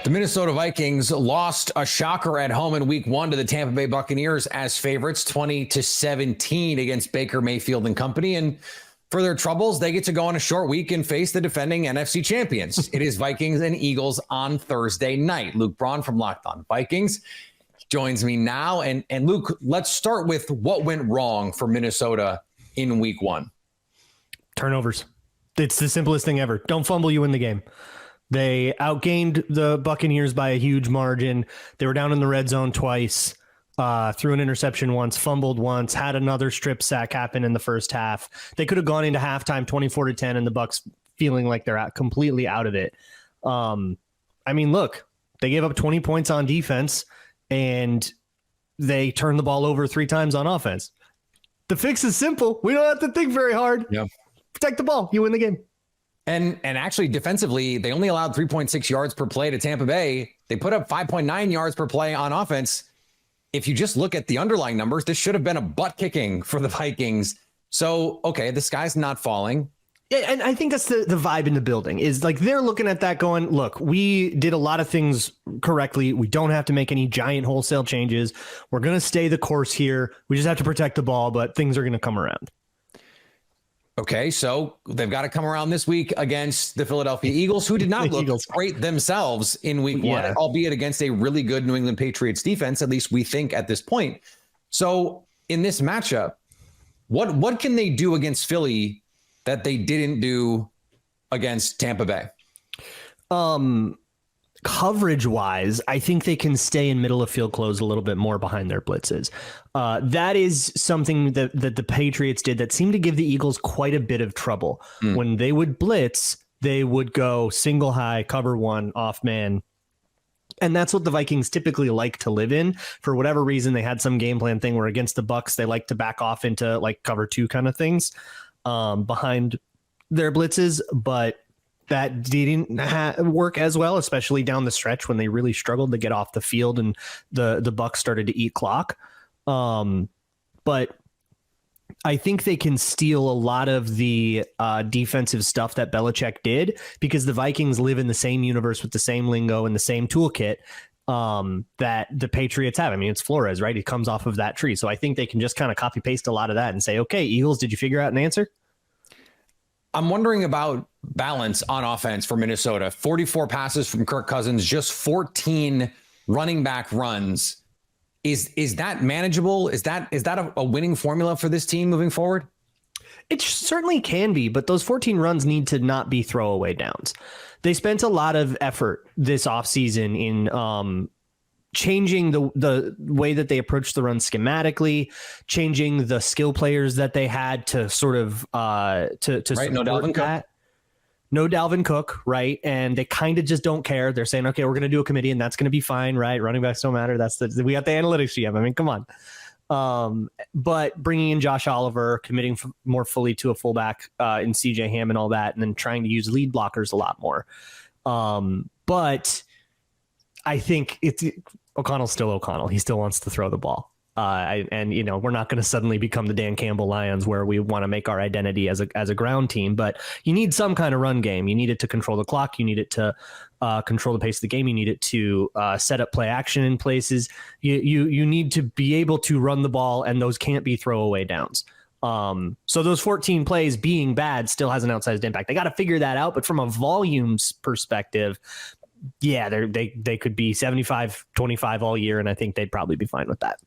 The Minnesota Vikings lost a shocker at home in week 1 to the Tampa Bay Buccaneers as favorites, 20-17 against Baker Mayfield and company. And for their troubles, they get to go on a short week and face the defending NFC champions. It is Vikings and Eagles on Thursday night. Luke Braun from Locked On Vikings joins me now. And Luke, let's start with what went wrong for Minnesota in week 1. Turnovers. It's the simplest thing ever. Don't fumble, you win the game. They outgained the Buccaneers by a huge margin. They were down in the red zone twice, threw an interception once, fumbled once, had another strip sack happen in the first half. They could have gone into halftime 24-10 and the Bucs feeling like they're completely out of it. I mean, look, they gave up 20 points on defense and they turned the ball over 3 times on offense. The fix is simple. We don't have to think very hard. Yep. Protect the ball. You win the game. And actually, defensively, they only allowed 3.6 yards per play to Tampa Bay. They put up 5.9 yards per play on offense. If you just look at the underlying numbers, this should have been a butt kicking for the Vikings. So, okay, the sky's not falling. Yeah, and I think that's the vibe in the building is like they're looking at that going, look, we did a lot of things correctly. We don't have to make any giant wholesale changes. We're going to stay the course here. We just have to protect the ball, but things are going to come around. Okay, so they've got to come around this week against the Philadelphia Eagles, who did not look great themselves in week 1, albeit against a really good New England Patriots defense, at least we think at this point. So in this matchup, what can they do against Philly that they didn't do against Tampa Bay? Coverage wise, I think they can stay in middle of field close a little bit more behind their blitzes. That is something that the Patriots did that seemed to give the Eagles quite a bit of trouble. When they would blitz, they would go single high, cover 1, off man. And that's what the Vikings typically like to live in. For whatever reason, they had some game plan thing where against the Bucs, they like to back off into like cover 2 kind of things behind their blitzes. But that didn't work as well, especially down the stretch when they really struggled to get off the field and the Bucs started to eat clock. But I think they can steal a lot of the defensive stuff that Belichick did because the Vikings live in the same universe with the same lingo and the same toolkit that the Patriots have. I mean, it's Flores, right? He comes off of that tree. So I think they can just kind of copy paste a lot of that and say, okay, Eagles, did you figure out an answer? I'm wondering about balance on offense for Minnesota. 44 passes from Kirk Cousins, just 14 running back runs. Is that manageable? Is that a winning formula for this team moving forward? It certainly can be, but those 14 runs need to not be throwaway downs. They spent a lot of effort this offseason in changing the way that they approach the run schematically, changing the skill players that they had to sort of to right, no Dalvin Cook. No Dalvin Cook, right? And they kind of just don't care. They're saying, okay, we're going to do a committee and that's going to be fine, right? Running backs don't matter. We got the analytics GM. I mean, come on. But bringing in Josh Oliver, committing more fully to a fullback in CJ Ham and all that, and then trying to use lead blockers a lot more. But I think O'Connell's still O'Connell. He still wants to throw the ball. And we're not going to suddenly become the Dan Campbell Lions where we want to make our identity as a ground team, but you need some kind of run game. You need it to control the clock. You need it to control the pace of the game. You need it to set up play action in places. You need to be able to run the ball, and those can't be throwaway downs. So those 14 plays being bad still has an outsized impact. They got to figure that out. But from a volumes perspective, yeah, they could be 75-25 all year, and I think they'd probably be fine with that.